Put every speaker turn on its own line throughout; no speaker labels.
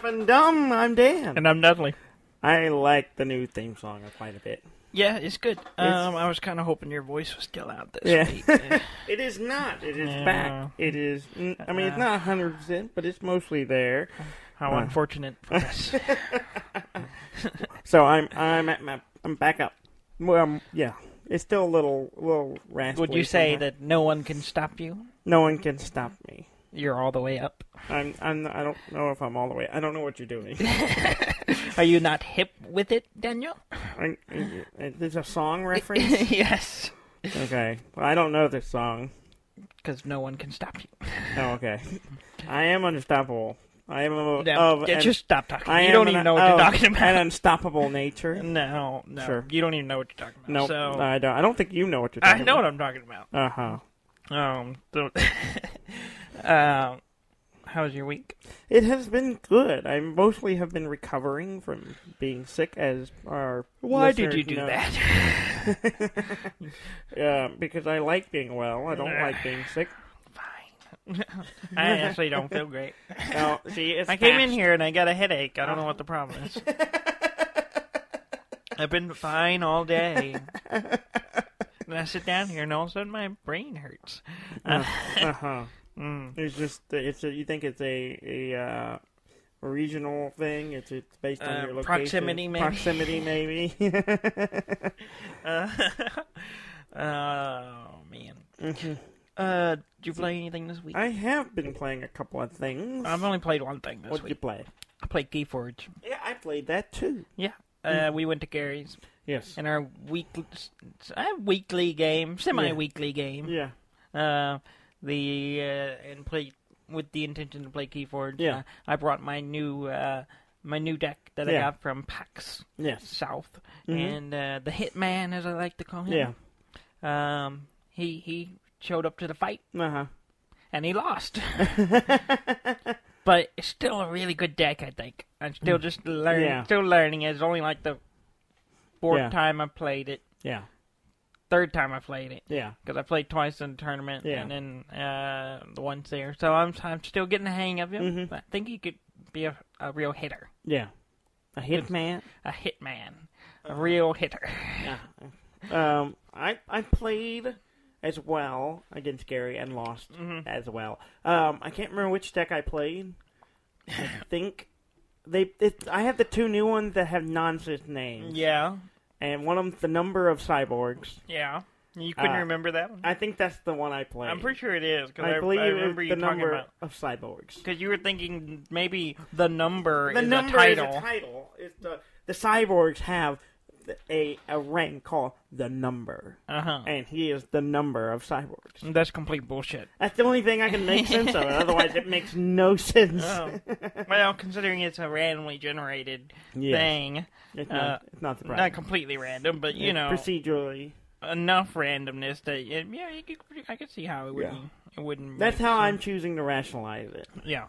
Deaf and Dumb. I'm Dan.
And I'm Dudley.
I like the new theme song quite a bit.
Yeah, it's good. I was kind of hoping your voice was still out this week.
It is not. It is back. It is. I mean, it's not 100%, but it's mostly there.
How unfortunate for us.
So I'm back up. Well, yeah. It's still a little raspy.
Would you say that no one can stop you?
No one can stop me.
You're all the way up.
I don't know if I'm all the way. I don't know what you're doing.
Are you not hip with it, Daniel?
There's a song reference?
Yes.
Okay. Well, I don't know this song.
Because no one can stop you.
Oh, okay. I am unstoppable. I am
just stop talking. You don't even know what you're talking about.
An unstoppable nature.
No.
Sure.
You don't even know what you're talking about.
No,
so...
I don't. I don't think you know what you're talking about.
I know what I'm talking about. How's your week?
It has been good. I mostly have been recovering from being sick, as our
Why did you do
know.
that?
Because I like being well. I don't like being sick.
Fine. I actually don't feel great.
No, see, it's
I came in here and I got a headache. I don't know what the problem is. I've been fine all day. And I sit down here and all of a sudden my brain hurts.
It's just you think it's a regional thing? It's based on your location.
Proximity, maybe. Oh man.
Mm-hmm.
Did you play anything this week?
I have been playing a couple of things.
I've only played one thing this week.
What did you play?
I played Keyforge.
Yeah, I played that too.
Yeah. We went to Gary's.
Yes.
In our weekly game, semi-weekly game.
Yeah.
And played with the intention to play Keyforge.
Yeah.
I brought my new deck that I got from PAX South, and the Hitman, as I like to call him.
Yeah.
He showed up to the fight. And he lost. But it's still a really good deck, I think. I'm still just learning.
Yeah.
Still learning. It's only like the fourth time I played it.
Yeah.
Third time I played it.
Yeah.
Because I played twice in the tournament and then the once there. So I'm still getting the hang of him. Mm-hmm. I think he could be a real hitter.
Yeah. A hitman?
A hitman. A real hitter.
Yeah. I played as well against Gary and lost as well. I can't remember which deck I played. I think I have the two new ones that have nonsense names.
Yeah.
And one of them's the number of cyborgs.
Yeah. You couldn't remember that one?
I think that's the one I played.
I'm pretty sure it is. Cause
I believe
I remember you
the
talking
number
about
of cyborgs.
Because you were thinking maybe the number is
a title.
Is a
title. The cyborgs have a rank called the number. And he is the number of cyborgs.
That's complete bullshit.
That's the only thing I can make sense of it. Otherwise, it makes no sense.
Well, considering it's a randomly generated thing.
It's not surprising.
Not completely random, but, you know.
Procedurally.
Enough randomness that, I could see how it wouldn't.
That's how I'm choosing to rationalize it.
Yeah.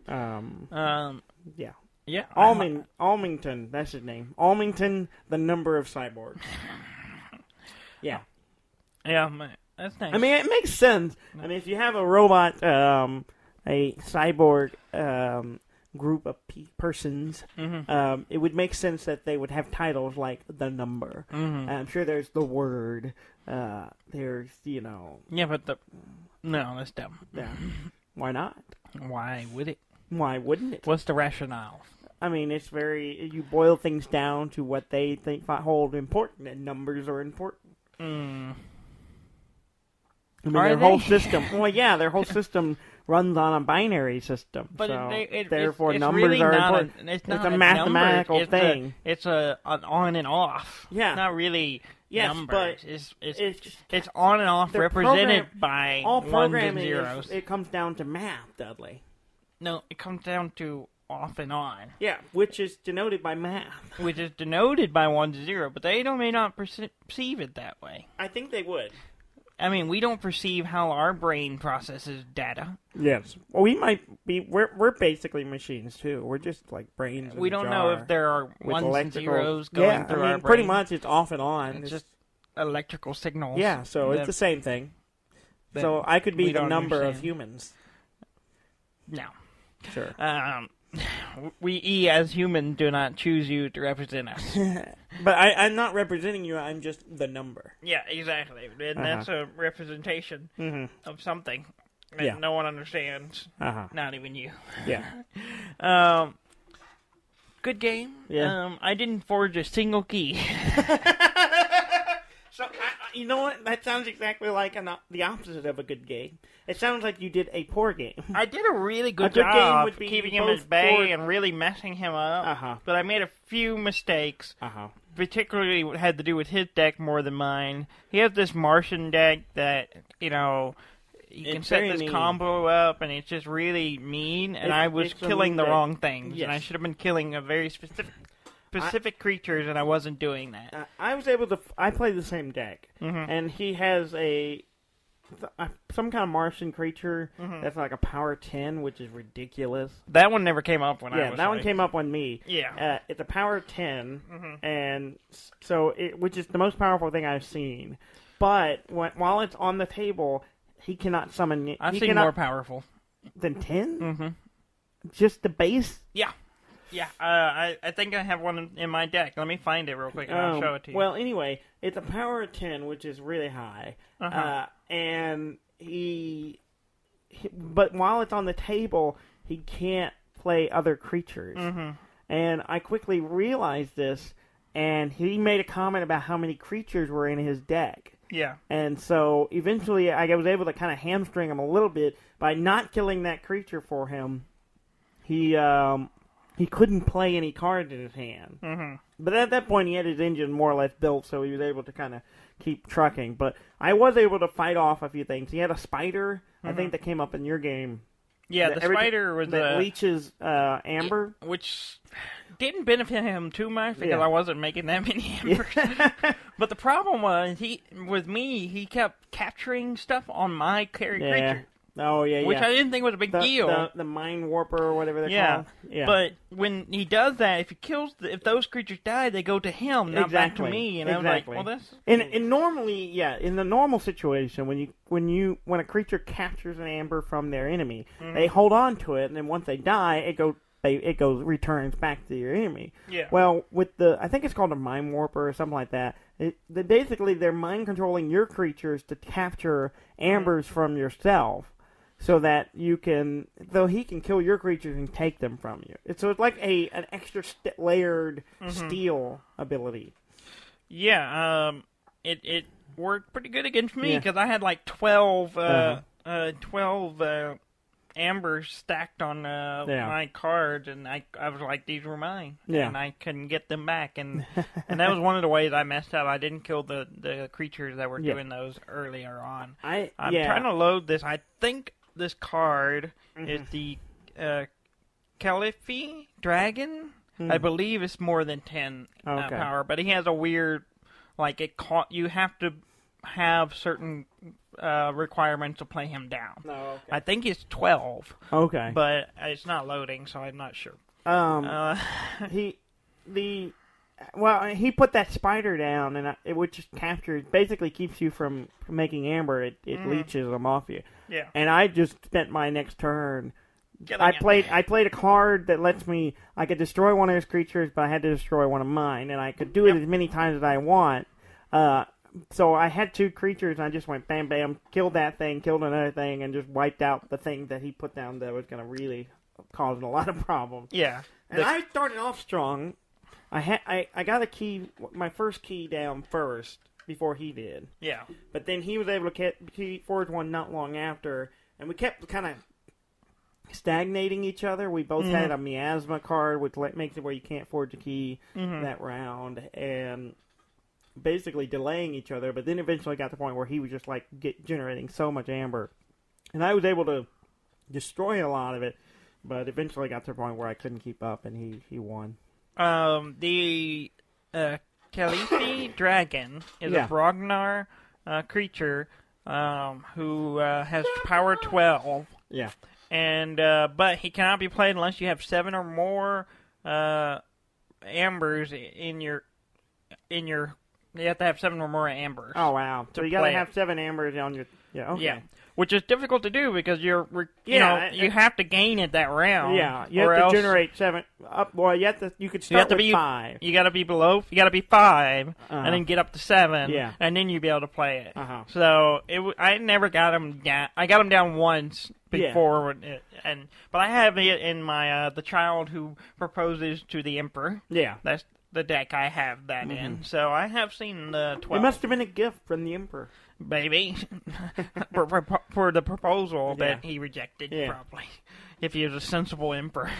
Yeah.
Yeah.
Almington, that's his name. Almington, the number of cyborgs. Yeah.
Yeah, that's nice.
I mean, it makes sense. I mean, if you have a robot, a cyborg group of persons, it would make sense that they would have titles like the number. I'm sure there's the word. There's,
Yeah, but no, that's dumb.
Yeah. Why not?
Why would it?
Why wouldn't it?
What's the rationale?
I mean, it's you boil things down to what they hold important, and numbers are important. I mean, their whole system. Well, yeah, their whole system runs on a binary system. But so therefore, numbers
really
are
not
important. It's a mathematical thing.
It's an on and off.
Yeah,
it's not really numbers.
But
it's on and off represented by
all
ones
programming
and zeros.
It comes down to math, Dudley.
No, it comes down to off and on.
Yeah, which is denoted by math.
Which is denoted by 1 to 0, but they may not perceive it that way.
I think they would.
I mean, we don't perceive how our brain processes data.
Yes. Well, we might be. We're basically machines too. We're just like brains.
We don't know if there are ones and zeros going through our brain.
Pretty much, it's off and on.
It's just electrical signals.
Yeah, so it's the same thing. So I could be the number of humans.
No.
Sure.
We as humans do not choose you to represent us.
But I'm not representing you. I'm just the number.
Yeah, exactly. And that's a representation of something that no one understands. Not even you.
Yeah.
Good game.
Yeah.
I didn't forge a single key.
So, you know what? That sounds exactly like the opposite of a good game. It sounds like you did a poor game.
I did a really good job of keeping him at bay and really messing him up. But I made a few mistakes. Particularly had to do with his deck more than mine. He has this Martian deck that, you can set this combo up, and it's just really mean. And I was killing the wrong things. Yes. And I should have been killing a very specific creatures, and I wasn't doing that.
I was able to. I played the same deck, and he has some kind of Martian creature that's like a power 10, which is ridiculous.
That one never came up when I was.
Yeah, that one came up on me.
Yeah,
it's a power 10, and so which is the most powerful thing I've seen. But while it's on the table, he cannot summon.
I've seen more powerful
than 10. Just the base.
Yeah. Yeah, I think I have one in my deck. Let me find it real quick, and I'll show it to you.
Well, anyway, it's a power of 10, which is really high. And but while it's on the table, he can't play other creatures. And I quickly realized this, and he made a comment about how many creatures were in his deck.
Yeah.
And so, eventually, I was able to kind of hamstring him a little bit by not killing that creature for him. He couldn't play any cards in his hand. But at that point, he had his engine more or less built, so he was able to kind of keep trucking. But I was able to fight off a few things. He had a spider, I think, that came up in your game.
Yeah, the spider was
that leeches amber.
Which didn't benefit him too much because I wasn't making that many ambers. But the problem was, he kept capturing stuff on my creature.
Oh, yeah,
Which I didn't think was a big deal.
The Mind Warper or whatever they're called. Yeah,
but when he does that, if those creatures die, they go to him, not back to me. And I was like, well, that's...
And normally, in the normal situation, when a creature captures an amber from their enemy, they hold on to it, and then once they die, it returns back to your enemy.
Yeah.
Well, with I think it's called a Mind Warper or something like that. Basically, they're mind controlling your creatures to capture ambers from yourself. So that he can kill your creatures and take them from you. So it's like an extra layered steal ability.
Yeah, it worked pretty good against me because I had like 12 ambers stacked on my cards, and I was like, these were mine, and I couldn't get them back, and that was one of the ways I messed up. I didn't kill the creatures that were doing those earlier on. I'm trying to load this. I think this card is the Caliphate Dragon. I believe it's more than 10 power, but he has a weird, you have to have certain requirements to play him down.
Oh, okay.
I think it's 12.
Okay.
But it's not loading, so I'm not sure.
He put that spider down, and which basically keeps you from making amber. It leeches them off you.
Yeah.
And I just spent my next turn. I played a card that lets me. I could destroy one of his creatures, but I had to destroy one of mine, and I could do it as many times as I want. So I had two creatures, and I just went bam, bam, killed that thing, killed another thing, and just wiped out the thing that he put down that was going to really cause a lot of problems.
Yeah.
And I started off strong. I got a key, my first key down first before he did.
Yeah.
But then he was able to Keyforge one not long after, and we kept kind of stagnating each other. We both had a miasma card, which makes it where you can't forge a key that round, and basically delaying each other. But then eventually got to the point where he was just generating so much amber, and I was able to destroy a lot of it. But eventually got to the point where I couldn't keep up, and he won.
The Caliphate Dragon is a Brognar creature who has power 12.
Yeah.
And but he cannot be played unless you have 7 or more ambers in your. You have to have 7 or more ambers.
Oh wow! So you gotta have 7 ambers on your. Yeah. Okay.
Yeah. which is difficult to do because you have to gain it that round.
Yeah, you have to generate 7 up. Well, you could start with 5.
You got to be below. You got to be 5, and then get up to 7. Yeah, and then you'd be able to play it. So I never got them down. I got them down once before, but I have it in my the child who proposes to the emperor. Yeah, that's the deck I have that in. So I have seen the 12.
It must have been a gift from the emperor.
Baby, for the proposal that he rejected, probably. If he was a sensible emperor.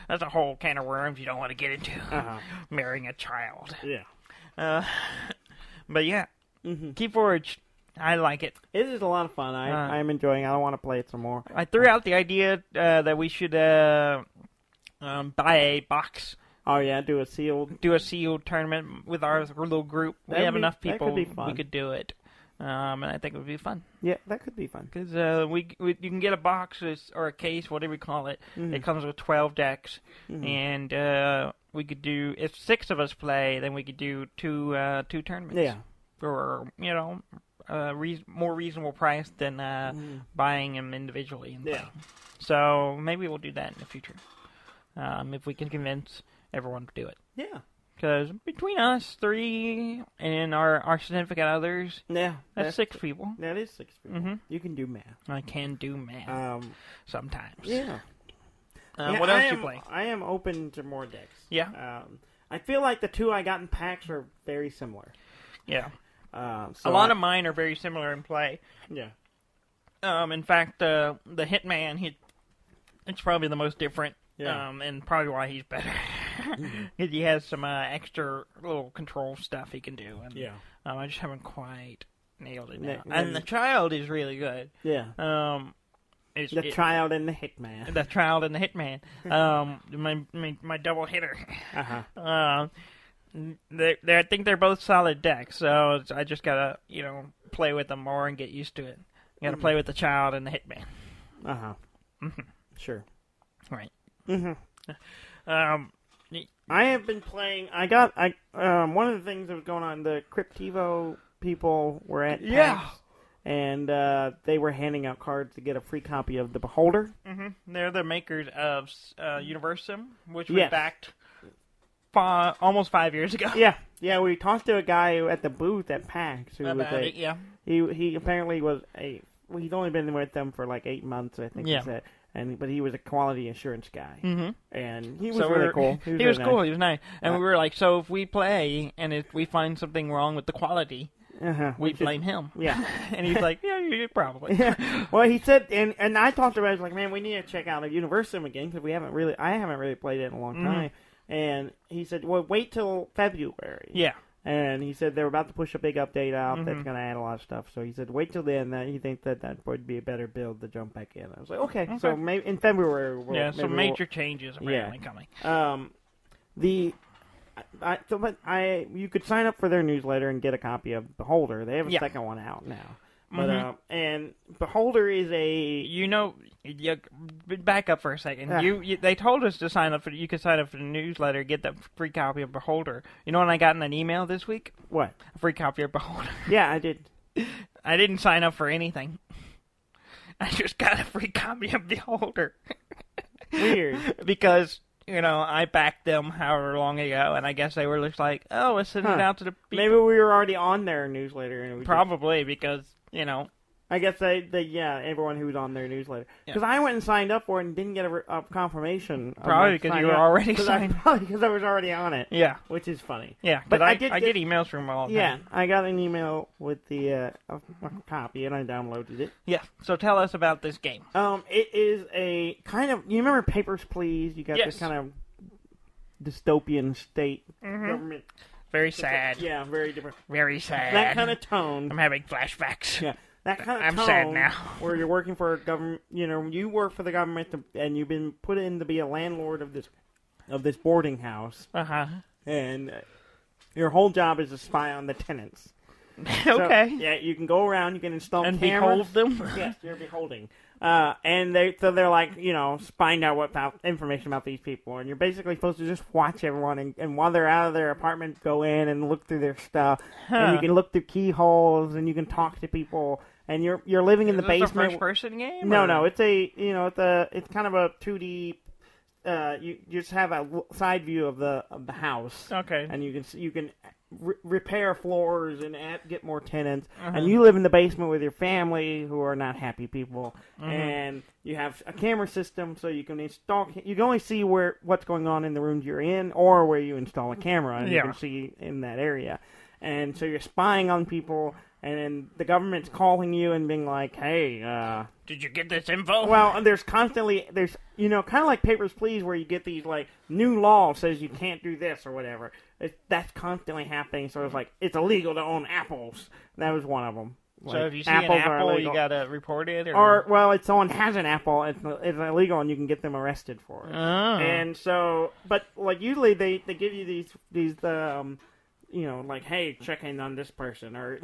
That's a whole can of worms you don't want to get into. Marrying a child. Yeah. But yeah, Keyforge, I like it.
It is a lot of fun. I'm enjoying it. I want to play it some more.
I threw out the idea that we should buy a box.
Oh yeah, do a sealed
tournament with our little group. We have enough people. We could do it. And I think it would be fun.
Yeah, that could be fun.
Because you can get a box or a case, whatever you call it. It comes with 12 decks, and we could do, if 6 of us play, then we could do two tournaments. Yeah, for more reasonable price than buying them individually. So maybe we'll do that in the future, if we can convince everyone to do it. Yeah. Because between us 3 and our significant others, that's 6 people.
That is 6 people. You can do math.
I can do math sometimes.
Yeah.
What else you play?
I am open to more decks. Yeah. I feel like the 2 I got in packs are very similar. Yeah.
So a lot of mine are very similar in play. Yeah. In fact, the Hitman, it's probably the most different. Yeah. And probably why he's better. He has some extra little control stuff he can do. And, I just haven't quite nailed it now. And the child is really good. Yeah.
The child and the Hitman.
The child and the Hitman. My double hitter. I think they're both solid decks, so I just gotta, play with them more and get used to it. You gotta play with the child and the Hitman.
Sure.
Right.
I have been playing. One of the things that was going on. The Cryptivo people were at PAX, and they were handing out cards to get a free copy of the Beholder.
They're the makers of Universum, which we backed almost 5 years ago.
Yeah. We talked to a guy at the booth at PAX who he apparently was he's only been with them for like 8 months, I think he said. But he was a quality assurance guy, and he was really cool.
He was cool. Nice. He was nice, and we were like, so if we play and if we find something wrong with the quality, we blame him. Yeah, and he's like, yeah, you probably.
Well, he said, and I talked to him. I was like, man, we need to check out a Universum again because I haven't really played it in a long time. And he said, well, wait till February. Yeah. And he said they were about to push a big update out that's going to add a lot of stuff. So he said, wait till then. He thinks that would be a better build to jump back in. I was like, okay. So maybe in February.
Major changes apparently coming.
You could sign up for their newsletter and get a copy of Beholder. They have a second one out now. But and Beholder is
back up for a second. They told us to sign up for. You could sign up for the newsletter, get the free copy of Beholder. You know what I got in an email this week?
What?
A free copy of Beholder.
Yeah, I did.
I didn't sign up for anything. I just got a free copy of Beholder.
Weird.
Because I backed them however long ago, and I guess they were just like, oh, let's send it out to the people.
Maybe we were already on their newsletter. And
probably because.
I guess everyone who was on their newsletter. Because I went and signed up for it and didn't get a confirmation.
Probably because you were already signed up.
Probably because I was already on it. Yeah. Which is funny.
Yeah, but I get emails from them all the time.
Yeah, I got an email with the a copy and I downloaded it.
Yeah, so tell us about this game.
It is a kind of, you remember Papers, Please? You got this kind of dystopian state government.
Very sad.
Yeah, very different.
Very sad.
That kind of tone.
I'm having flashbacks.
Yeah, that kind of tone.
I'm sad now.
Where you're working for a government, you work for the government, and you've been put in to be a landlord of this boarding house. And your whole job is to spy on the tenants.
Okay.
So, yeah, you can go around, you can install
and
cameras.
Behold them.
Yes, you're beholding. And they're like, find out information about these people, and you're basically supposed to just watch everyone, and while they're out of their apartment, go in and look through their stuff, and you can look through keyholes, and you can talk to people, and you're living in the basement.
Is it a first-person game?
No, it's it's kind of a 2D. You just have a side view of the house.
Okay.
And you can repair floors and get more tenants. And you live in the basement with your family, who are not happy people. And you have a camera system, so you can install. You can only see what's going on in the rooms you're in, or where you install a camera, and you can see in that area. And so you're spying on people. And then the government's calling you and being like, "Hey,
did you get this info?"
Well, there's kind of like Papers, Please, where you get these like new law says you can't do this or whatever. That's constantly happening. So it's like it's illegal to own apples. That was one of them.
Like, so if you see an apple, you gotta report it,
or well, if someone has an apple, it's illegal, and you can get them arrested for it.
Oh.
And so, but like usually they give you these like, hey, check in on this person, or,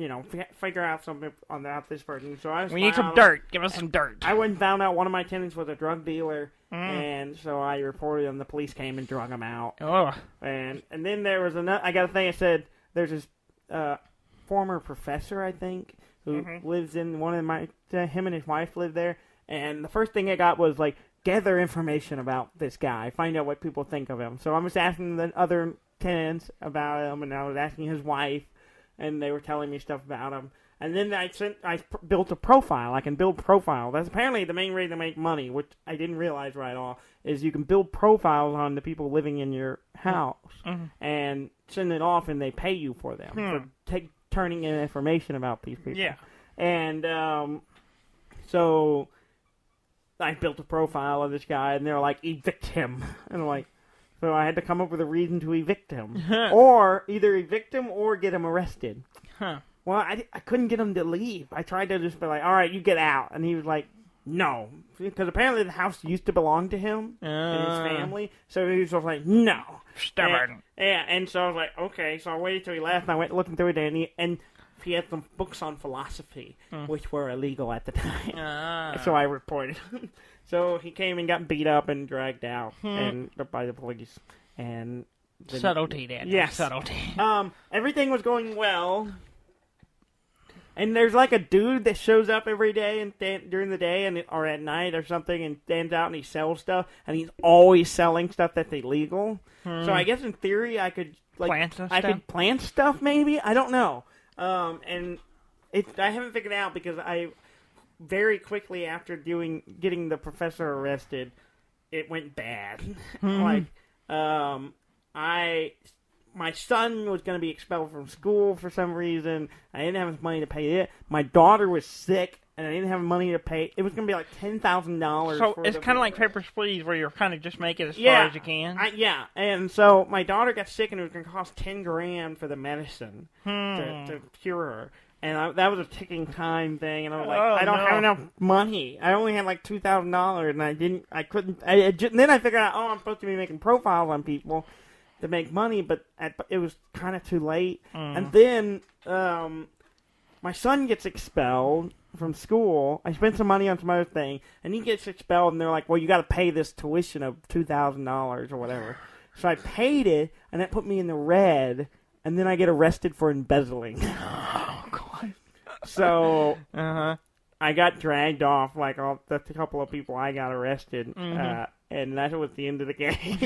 figure out something about this person. So
we need some dirt. Give us some dirt.
I went and found out one of my tenants was a drug dealer, and so I reported him. The police came and drug him out.
Oh.
And then there was another, I got a thing that said, there's this former professor, I think, who lives in him and his wife live there, and the first thing I got was, like, gather information about this guy, find out what people think of him. So I was asking the other tenants about him, and I was asking his wife, and they were telling me stuff about him. And then I built a profile. I can build profile. That's apparently the main way to make money, which I didn't realize right off, is you can build profiles on the people living in your house and send it off, and they pay you for them for turning in information about these people.
Yeah.
And so I built a profile of this guy, and they're like, evict him. And I'm like, so I had to come up with a reason to evict him. Or either evict him or get him arrested.
Huh.
Well, I couldn't get him to leave. I tried to just be like, all right, you get out. And he was like, no. Because apparently the house used to belong to him and his family. So he was just like, no.
Stubborn.
And so I was like, okay. So I waited till he left, and I went looking through it, and he had some books on philosophy, which were illegal at the time. So I reported him. So he came and got beat up and dragged out by the police. And
subtlety, Dan.
Yes.
Subtlety.
Everything was going well. And there's like a dude that shows up every day and during the day or at night or something, and stands out and he sells stuff, and he's always selling stuff that's illegal. So I guess in theory I could could plant stuff maybe. I don't know. And I haven't figured it out because I very quickly after getting the professor arrested, it went bad. My son was going to be expelled from school for some reason. I didn't have money to pay it. My daughter was sick, and I didn't have money to pay. It was going to be like $10,000.
So it's kind of like Papers, Please, where you're kind of just making it as far as you can.
And so my daughter got sick, and it was going to cost $10,000 for the medicine to cure her. And that was a ticking time thing, and I was like, I don't have enough money. I only had like $2,000, and I couldn't. Then I figured out, I'm supposed to be making profiles on people to make money, but it was kind of too late. And then my son gets expelled from school. I spent some money on some other thing, and he gets expelled, and they're like, well, you got to pay this tuition of $2,000 or whatever. So I paid it, and that put me in the red, and then I get arrested for embezzling.
Oh, God.
So I got dragged off, like the couple of people I got arrested, and that was the end of the game.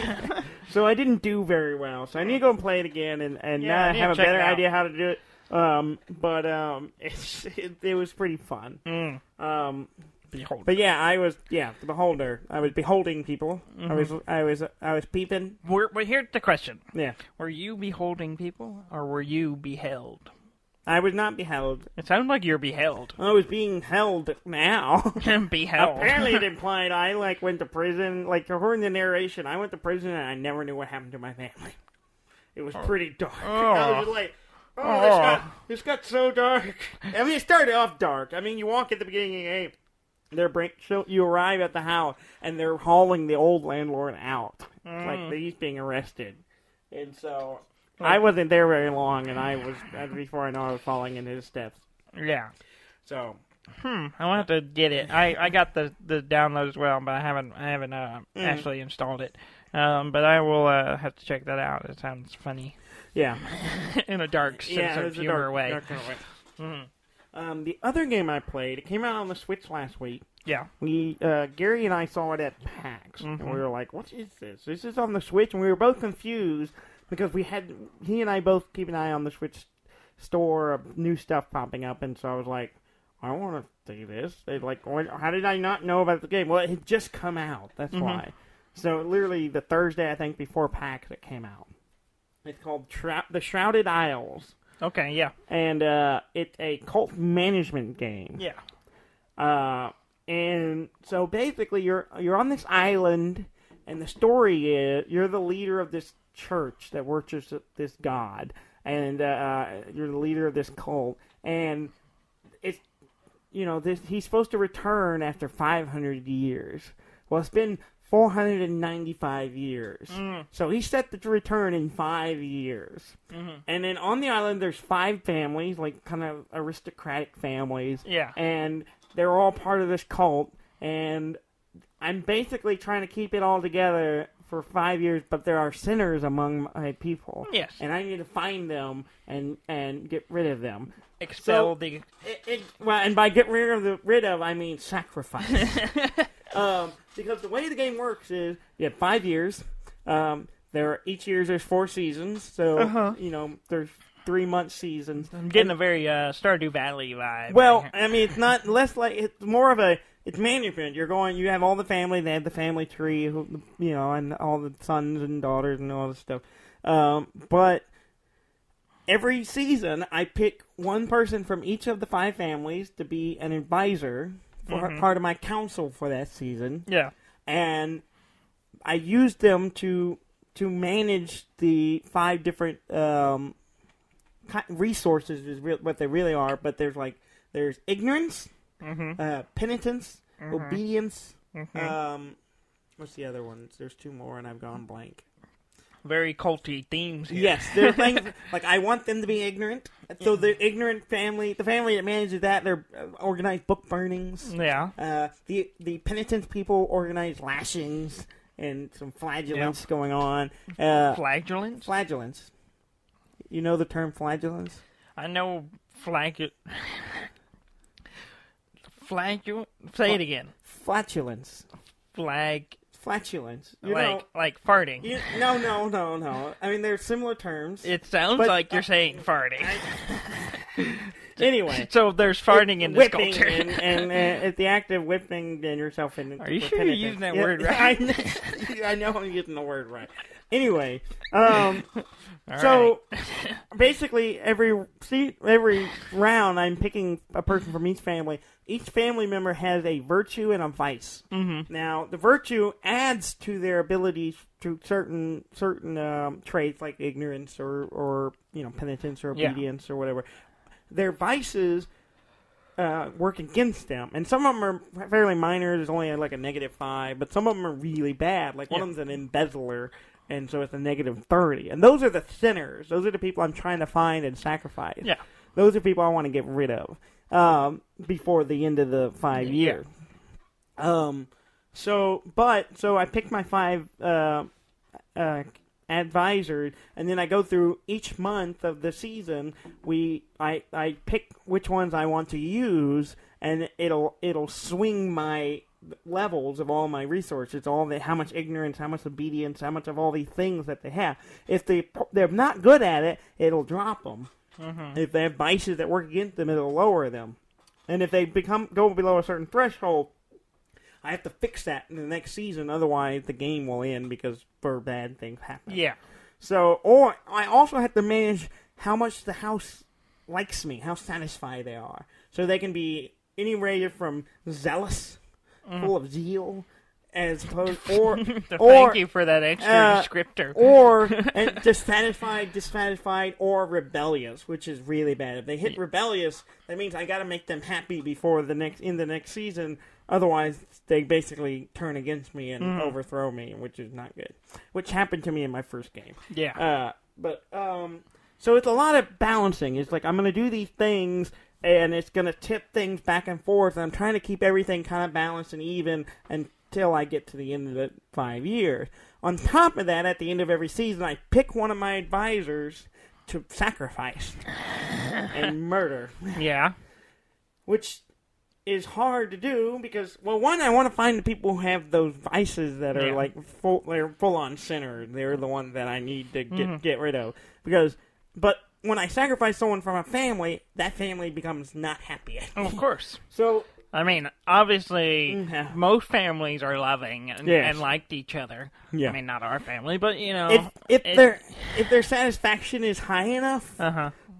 So I didn't do very well. So I need to go and play it again, and now I have a better idea how to do it. But it was pretty fun.
Beholder.
But yeah, I was the beholder. I was beholding people. I was peeping.
Well, here's the question.
Yeah.
Were you beholding people, or were you beheld?
I was not beheld.
It sounds like you're beheld.
I was being held now.
Beheld.
Apparently it implied I went to prison. Like, according to the narration, I went to prison and I never knew what happened to my family. It was pretty dark. I was like, this got so dark. I mean, it started off dark. I mean, you walk at the beginning of the game, you arrive at the house, and they're hauling the old landlord out. Like, he's being arrested. And so I wasn't there very long, and before I know I was falling in his steps.
Yeah.
So,
I will have to get it. I got the download as well, but I haven't actually installed it. But I will have to check that out. It sounds funny.
Yeah.
In a dark sense of humor way. Dark way.
The other game I played, it came out on the Switch last week.
Yeah.
Gary and I saw it at PAX, and we were like, what is this? This is on the Switch, and we were both confused because he and I both keep an eye on the Switch store of new stuff popping up, and so I was like, I want to see this. They're like, how did I not know about the game? Well, it had just come out, that's why. So literally the Thursday, I think, before PAX, it came out. It's called The Shrouded Isles.
Okay, yeah.
And it's a cult management game.
Yeah.
And so basically you're on this island, and the story is you're the leader of this church that worships this god, and you're the leader of this cult, and it's he's supposed to return after 500 years. Well, it's been 495 years. So he's set to return in 5 years. And then on the island, there's 5 families, like kind of aristocratic families.
Yeah.
And they're all part of this cult. And I'm basically trying to keep it all together for 5 years, but there are sinners among my people.
Yes.
And I need to find them and get rid of them.
Expel
well, and by get rid of, I mean sacrifice. Because the way the game works is you have 5 years. Each year there's 4 seasons, so there's 3-month seasons.
I'm getting a very Stardew Valley vibe.
Well, I mean, it's not less like it's more of it's management. You have all the family. They have the family tree, and all the sons and daughters and all this stuff. But every season, I pick one person from each of the 5 families to be an advisor for part of my council for that season.
Yeah.
And I use them to manage the 5 different resources is what they really are. But there's ignorance, penitence, obedience. What's the other ones? There's 2 more, and I've gone blank.
Very culty themes here.
Yes, there are things like I want them to be ignorant. So the ignorant family, the family that manages that, they're organized book burnings.
Yeah.
The penitent people organize lashings and some flagellants going on.
Flagellants?
Flagellants. You know the term flagellants?
I know Say it again.
Flatulence. Flatulence.
Like farting.
No. I mean, they're similar terms.
It sounds like you're saying farting.
Anyway.
So there's farting in this culture.
and it's the act of whipping yourself in.
Are you sure you're using that word right?
I know I'm using the word right. Anyway, so basically every round I'm picking a person from each family. Each family member has a virtue and a vice. Now, the virtue adds to their abilities to certain traits like ignorance or penitence or obedience or whatever. Their vices work against them, and some of them are fairly minor. There's only like a -5, but some of them are really bad. Like one of them's an embezzler, and so it's a -30. And those are the sinners. Those are the people I'm trying to find and sacrifice.
Yeah,
those are people I want to get rid of before the end of the 5 years. So I picked my 5 advisors, and then I go through each month of the season. I pick which ones I want to use, and it'll swing my levels of all my resources, how much ignorance, how much obedience, how much of all these things that they have. If they're not good at it, it'll drop them. If they have vices that work against them, it'll lower them. And if they go below a certain threshold, I have to fix that in the next season. Otherwise, the game will end because bad things happen.
Yeah.
So, or I also have to manage how much the house likes me, how satisfied they are. So they can be any rated from zealous, full of zeal, as opposed,
thank you for that extra descriptor.
Or dissatisfied, or rebellious, which is really bad. If they hit rebellious, that means I got to make them happy before the next season. Otherwise, they basically turn against me and overthrow me, which is not good. Which happened to me in my first game.
Yeah.
So it's a lot of balancing. It's like I'm going to do these things, and it's going to tip things back and forth. And I'm trying to keep everything kind of balanced and even until I get to the end of the 5 years. On top of that, at the end of every season, I pick one of my advisors to sacrifice and murder.
Yeah.
which is hard to do because, well, one, I want to find the people who have those vices that are like they're full on sinner. They're the ones that I need to get rid of but when I sacrifice someone from a family, that family becomes not happy.
Oh, of course.
So.
I mean, obviously, most families are loving and liked each other. Yeah. I mean, not our family, but, you know.
If their satisfaction is high enough,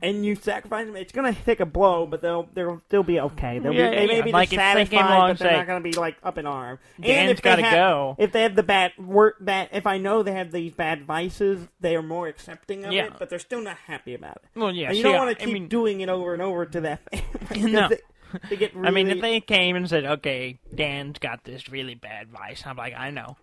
and you sacrifice them, it's going to take a blow, but they'll still be okay. They may be like dissatisfied, but they're not going to be, like, up in arms.
Dan's got to go.
If they have if I know they have these bad vices, they are more accepting of it, but they're still not happy about it.
Well, yeah.
And you don't want to keep doing it over and over to that family.
No.
They get really...
I mean, if they came and said, okay, Dan's got this really bad vice, I'm like, I know.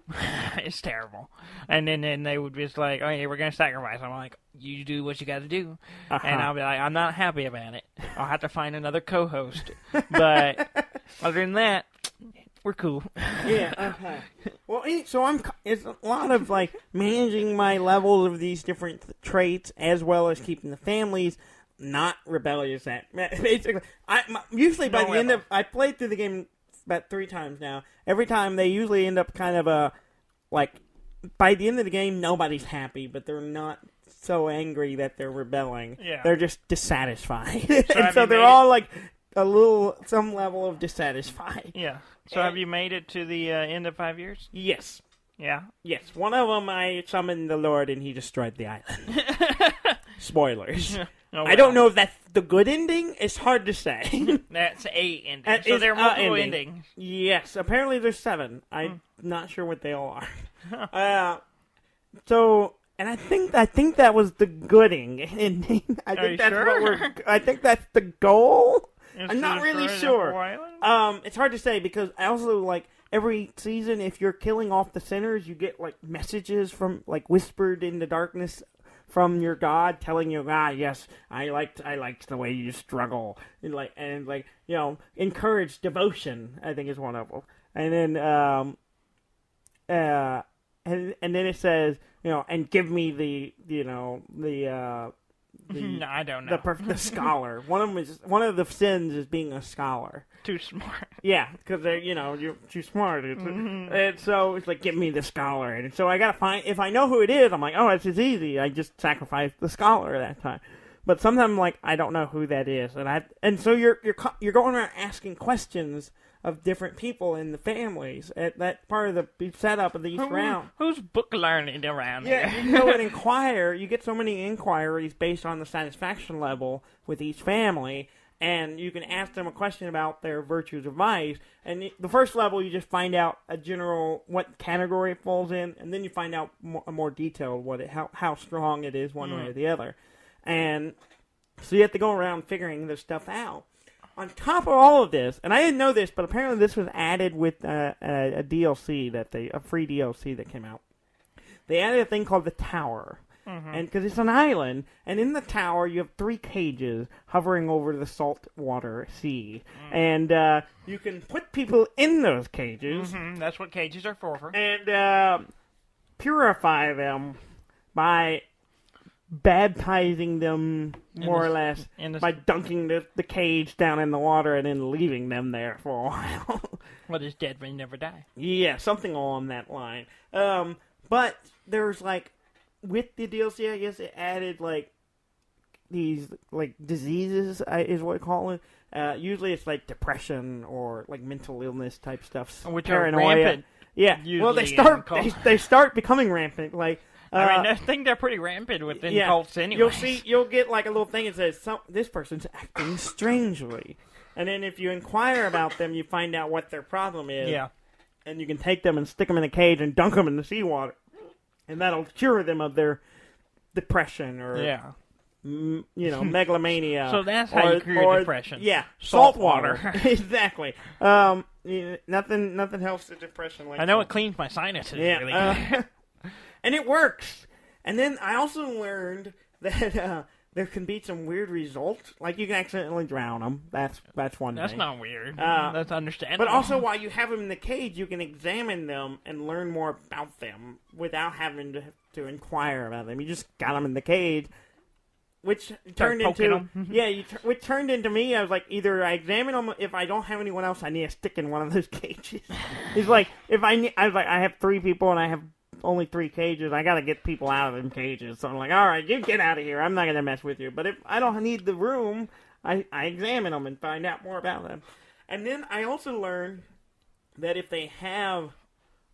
It's terrible. And then they would just like, okay, we're going to sacrifice. I'm like, you do what you got to do. And I'll be like, I'm not happy about it. I'll have to find another co-host. But other than that, we're cool.
Yeah, okay. Well, so it's a lot of, like, managing my levels of these different traits as well as keeping the families not rebellious basically. Usually by the end of... I played through the game about 3 times now. Every time they usually end up kind of like, by the end of the game, nobody's happy, but they're not so angry that they're rebelling. Yeah. They're just dissatisfied. So they're all like some level of dissatisfied.
Yeah. So have you made it to the end of 5 years?
Yes.
Yeah?
Yes. One of them, I summoned the Lord and he destroyed the island. Spoilers. Oh, well. I don't know if that's the good ending. It's hard to say.
That's a ending. So there are multiple endings.
Yes. Apparently there's 7. I'm not sure what they all are. And I think that was the good ending. I think that's sure? I think that's the goal. I'm not really sure. It's hard to say because I also like every season. If you're killing off the sinners, you get like messages from like whispered in the darkness from your God, telling you, yes, I liked the way you struggle, and encourage devotion. I think is one of them, and then and then it says, and give me
no, I don't know.
The scholar. One of the sins is being a scholar.
Too smart.
Yeah, because you're too smart. And so it's like, give me the scholar. And so I gotta find, if I know who it is, I'm like, oh, it's easy. I just sacrificed the scholar that time. But sometimes, like, I don't know who that is, and so you're going around asking questions of different people in the families. That part of the setup of each round.
Who's book learning around
here?
Yeah,
you go and inquire. You get so many inquiries based on the satisfaction level with each family, and you can ask them a question about their virtues or vice. And the first level, you just find out a general what category it falls in, and then you find out more detailed how strong it is one way or the other. And so you have to go around figuring this stuff out. On top of all of this, and I didn't know this, but apparently this was added with a DLC a free DLC that came out. They added a thing called the Tower, and because it's an island, and in the tower you have 3 cages hovering over the saltwater sea, and you can put people in those cages.
That's what cages are for.
And purify them by baptizing them, more or less, by dunking the cage down in the water and then leaving them there for a while.
What is dead may never die.
Yeah, something along that line. But there's, like, with the DLC, I guess it added, like, these, like, diseases, is what I call it. Usually it's, like, depression or, like, mental illness type stuff.
Which paranoia. Are rampant.
Yeah, well, they start becoming rampant, like...
I think they're pretty rampant within cults anyway.
You'll get like a little thing that says, this person's acting strangely. And then if you inquire about them, you find out what their problem is. Yeah. And you can take them and stick them in a cage and dunk them in the seawater. And that'll cure them of their depression or, megalomania.
So that's how you cure depression.
Yeah. Salt water. Exactly. Nothing helps the depression like
I know it cleans my sinuses really good.
And it works. And then I also learned that there can be some weird results. Like, you can accidentally drown them. That's one thing.
That's not weird. That's understandable.
But also, while you have them in the cage, you can examine them and learn more about them without having to inquire about them. You just got them in the cage, which turned into which turned into me. I was like, either I examine them. If I don't have anyone else, I need a stick in one of those cages. It's like I was like, I have 3 people and I have only 3 cages. I got to get people out of them cages. So I'm like, all right, you get out of here. I'm not gonna mess with you. But if I don't need the room, I examine them and find out more about them. And then I also learned that if they have,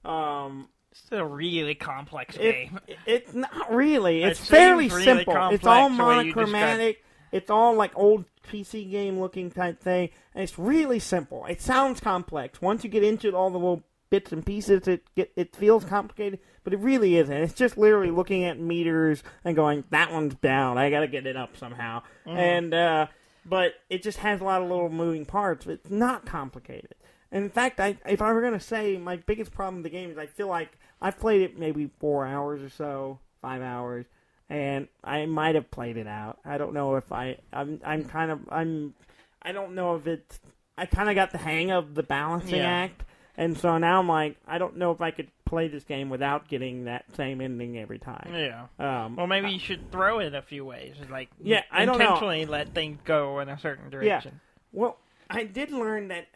it's a really complex game.
It's not really. It's fairly really simple. It's all monochromatic. It's all like old PC game looking type thing. And it's really simple. It sounds complex. Once you get into all the little bits and pieces, it feels complicated, but it really isn't. It's just literally looking at meters and going, that one's down. I got to get it up somehow. And but it just has a lot of little moving parts. It's not complicated. And in fact, if I were going to say my biggest problem with the game is I feel like I've played it maybe 4 hours or so, 5 hours, and I might have played it out. I don't know if I don't know if it's, I kind of got the hang of the balancing act, and so now I'm like, I don't know if I could play this game without getting that same ending every time.
Yeah. Well, maybe you should throw it a few ways, like
I don't know.
Intentionally let things go in a certain direction.
Yeah. Well, I did learn that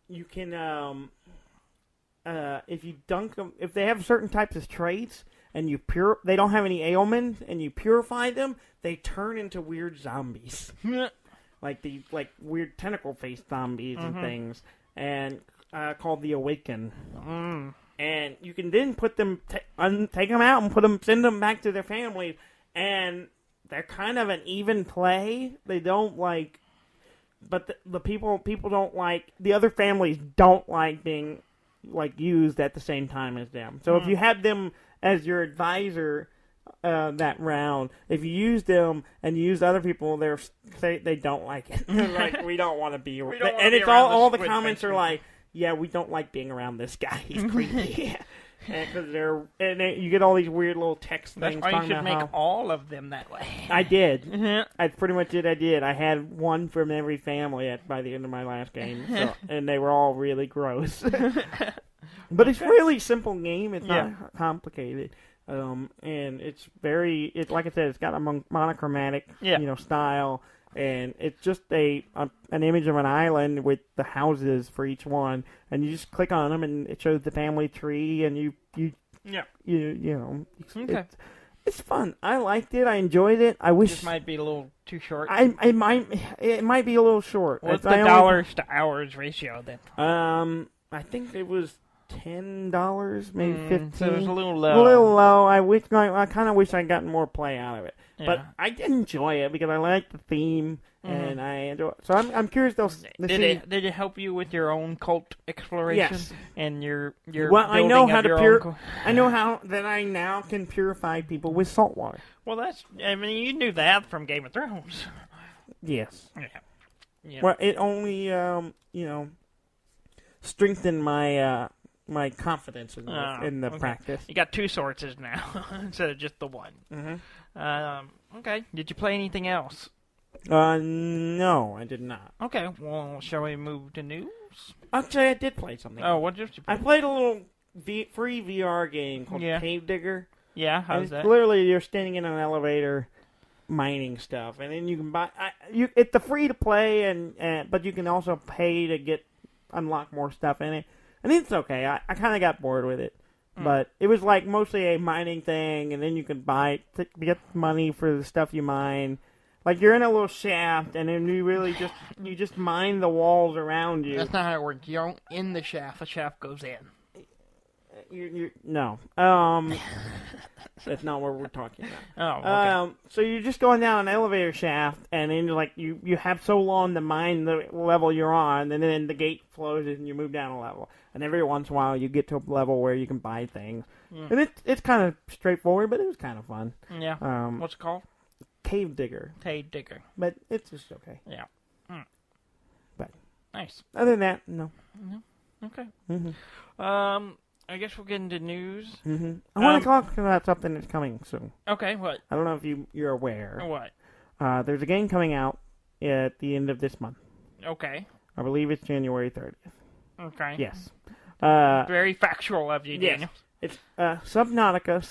you can, if you dunk them, if they have certain types of traits and they don't have any ailments and you purify them, they turn into weird zombies, like weird tentacle-faced zombies and things, and called the Awaken. And you can then put them, take them out and send them back to their families, and they're kind of an even play. They don't like. But the people don't like, the other families don't like being like used at the same time as them. So if you had them as your advisor that round, if you use them and you use other people, they don't like it. They're like, we don't want to be around. And it's all the comments are like, yeah, we don't like being around this guy. He's creepy. Because you get all these weird little text things.
That's why you should make all of them that way.
I did. I pretty much did. I did. I had one from every family by the end of my last game, and they were all really gross. But it's a really simple game. It's not complicated, and it's very. Like I said, it's got a monochromatic, style. And it's just an image of an island with the houses for each one, and you just click on them, and it shows the family tree, and you know, it's fun. I liked it. I enjoyed it. I wish
this might be a little too short.
It might be a little short.
What's the dollars to hours ratio then?
I think it was $10, maybe $15.
So it was a little low.
A little low. I kind of wish I'd gotten more play out of it. Yeah. But I did enjoy it because I like the theme and I enjoy it. So I'm curious. Did
it help you with your own cult exploration?
Yes.
And your
well, I know how to I know how that I now can purify people with salt water.
Well, you knew that from Game of Thrones.
Yes.
Yeah.
Well, it only strengthened my my confidence in the practice.
You got 2 sources now instead of just the one. Okay. Did you play anything else?
No, I did not.
Okay. Well, shall we move to news?
Actually, I did play something.
Oh, what did you play?
I played a little free VR game called Cave Digger.
Yeah, how's that?
Literally, you're standing in an elevator mining stuff, and then you can buy. It's a free to play, but you can also pay to unlock more stuff in it. And it's okay. I kind of got bored with it. But it was like mostly a mining thing, and then you can get money for the stuff you mine. Like you're in a little shaft, and then you just mine the walls around you.
That's not how it works. You don't in the shaft. The shaft goes in.
No. That's not what we're talking
about. Oh, okay.
So you're just going down an elevator shaft, and then you have so long to mine the level you're on, and then the gate closes and you move down a level. And every once in a while you get to a level where you can buy things. And it's kind of straightforward, but it was kind of fun.
Yeah. What's it called?
Cave Digger.
Cave Digger.
But it's just okay.
Yeah.
But
nice.
Other than that, no.
Okay. I guess we'll get into news.
I want to talk about something that's coming soon.
Okay, what?
I don't know if you're aware.
What?
There's a game coming out at the end of this month.
Okay.
I believe it's January 30th.
Okay.
Yes.
Very factual of you, Daniel.
It's Subnautica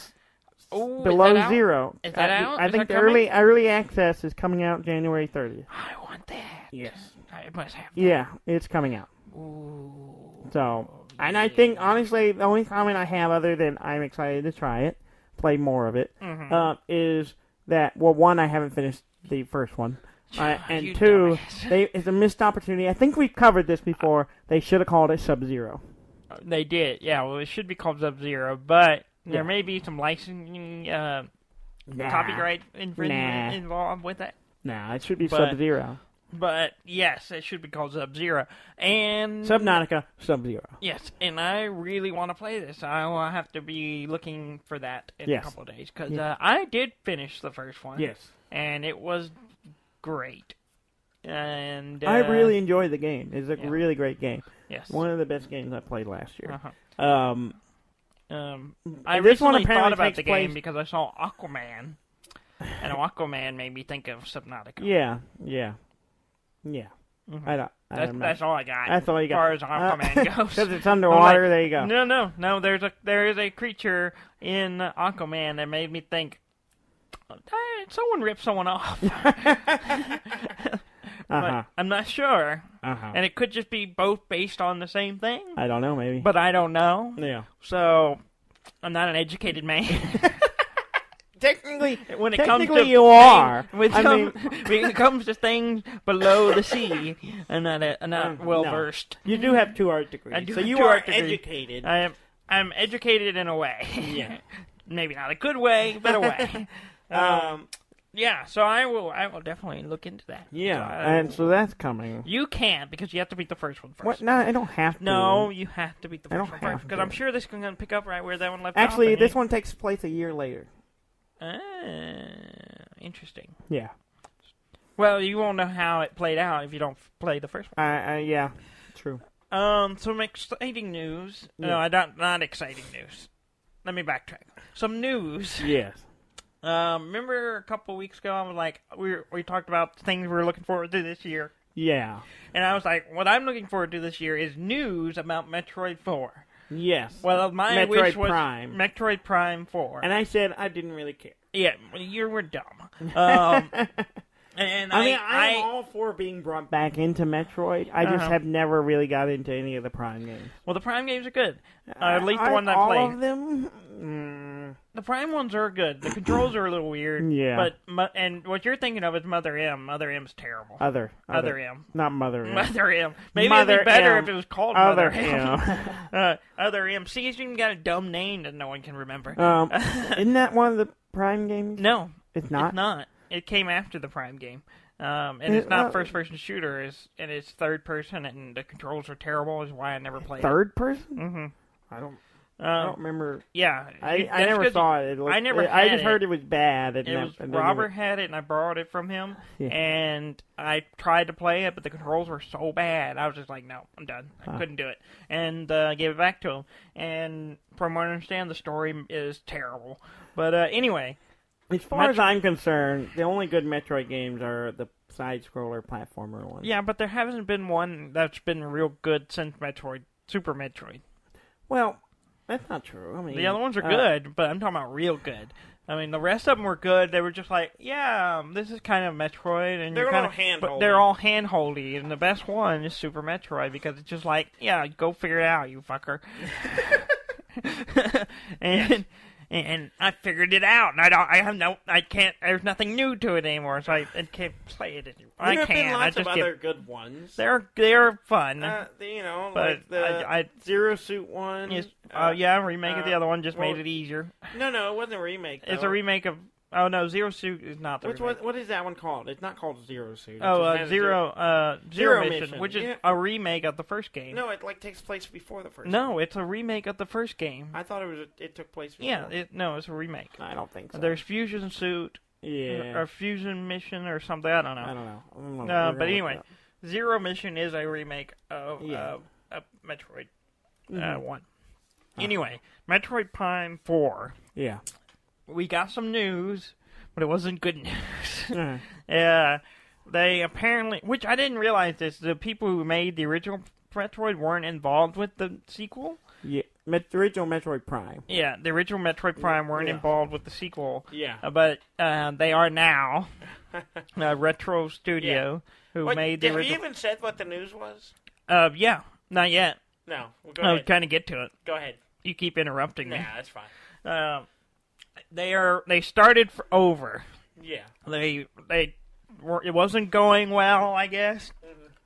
Ooh,
below zero.
Is that out?
I think the early access is coming out January 30th.
I want that.
Yes.
I must have that.
Yeah, it's coming out.
Ooh.
So, and I think, honestly, the only comment I have other than I'm excited to try it, play more of it, is that, well, one, I haven't finished the first one. And two, it's a missed opportunity. I think we've covered this before. They should have called it Sub-Zero.
They did, yeah. Well, it should be called Sub-Zero, but there may be some licensing copyright infringement involved with it.
Nah, it should be Sub-Zero.
But, yes, it should be called Sub-Zero. And
Subnautica, Sub-Zero.
Yes, and I really want to play this. I will have to be looking for that in a couple of days. Because I did finish the first one.
Yes.
And it was great. And
I really enjoyed the game. It's a really great game.
Yes.
One of the best games I played last year.
I recently thought about the game because I saw Aquaman. And Aquaman made me think of Subnautica.
Yeah.
That's all I got.
That's all you got.
As far as Aquaman goes.
Because it's underwater, there you go.
No. There is a creature in Aquaman that made me think, someone ripped someone off. But I'm not sure. And it could just be both based on the same thing.
I don't know, maybe.
But I don't know.
Yeah.
So, I'm not an educated man.
Technically,
when it comes to
you are.
When it comes to things below the sea, I'm not well versed.
You do have 2 art degrees, so you are educated.
I'm educated in a way.
Yeah,
maybe not a good way, but a way. Yeah, so I will definitely look into that.
Yeah, so that's coming.
You can't, because you have to beat the first one first.
What? No, I don't have to.
No, you have to beat the first one first, because I'm sure this is going to pick up right where that one left off.
Actually, this one takes place a year later.
Interesting.
Yeah.
Well, you won't know how it played out if you don't play the first one.
Yeah, true.
Some exciting news. Yeah. No, not exciting news. Let me backtrack. Some news.
Yes.
Remember a couple weeks ago, I was like, we talked about things we were looking forward to this year.
Yeah.
And I was like, what I'm looking forward to this year is news about Metroid 4.
Yes.
Well, my wish was
Prime.
Metroid Prime 4.
And I said I didn't really care.
Yeah, you were dumb. And
I'm all for being brought back into Metroid. I just have never really got into any of the Prime games.
Well, the Prime games are good. At least the one I played.
All of them?
The Prime ones are good. The controls are a little weird.
Yeah.
And what you're thinking of is Mother M. Mother M's terrible.
Other
M.
Not Mother M.
Mother M. Maybe
Mother
it'd be better
M.
if it was called
Other
Mother M. Other M. See, it's even got a dumb name that no one can remember.
Isn't that one of the Prime games?
No.
It's not?
It's not. It came after the Prime game. And it's not first-person shooter, and it's third-person, and the controls are terrible, is why I never played
Third person?
Mm-hmm.
I don't remember.
Yeah.
I never saw it. I just heard it was bad.
Robert had it, and I borrowed it from him, and I tried to play it, but the controls were so bad. I was just like, no, I'm done. I couldn't do it. And I gave it back to him. And from what I understand, the story is terrible. But anyway...
As far as I'm concerned, the only good Metroid games are the side-scroller platformer ones.
Yeah, but there hasn't been one that's been real good since Super Metroid.
Well, that's not true. I mean,
the other ones are good, but I'm talking about real good. I mean, the rest of them were good. They were just like, yeah, this is kind of Metroid, and
they're all hand-holdy.
But they're all hand-holdy, and the best one is Super Metroid because it's just like, yeah, go figure it out, you fucker. And I figured it out, and I can't. There's nothing new to it anymore, so I can't play it anymore. I can't.
Been lots of other good ones.
They're fun.
Like the Zero Suit one.
Yes, remake of the other one just made it easier.
No, it wasn't a remake.
It's a remake of. Oh no, Zero Suit is not the remake.
What is that one called? It's not called Zero Suit.
Zero Mission, which is a remake of the first game.
No, it takes place before the first.
No, it's a remake of the first game.
I thought it took place before.
Yeah, it's a remake.
I don't think so.
There's Fusion Suit.
Yeah.
Or Fusion Mission or something. I don't know. But anyway, Zero Mission is a remake of Metroid 1. Anyway, Metroid Prime 4.
Yeah.
We got some news, but it wasn't good news. They apparently, which I didn't realize this, the people who made the original Metroid weren't involved with the sequel.
Yeah. original Metroid Prime.
Yeah, the original Metroid Prime weren't involved with the sequel.
Yeah.
But they are now. Retro Studio, who made the original...
Have you even said what the news was?
Yeah, not yet.
No, well, go ahead.
I'll kind of get to it.
Go ahead.
You keep interrupting me.
Nah, that's fine.
They started over.
Yeah.
It wasn't going well, I guess.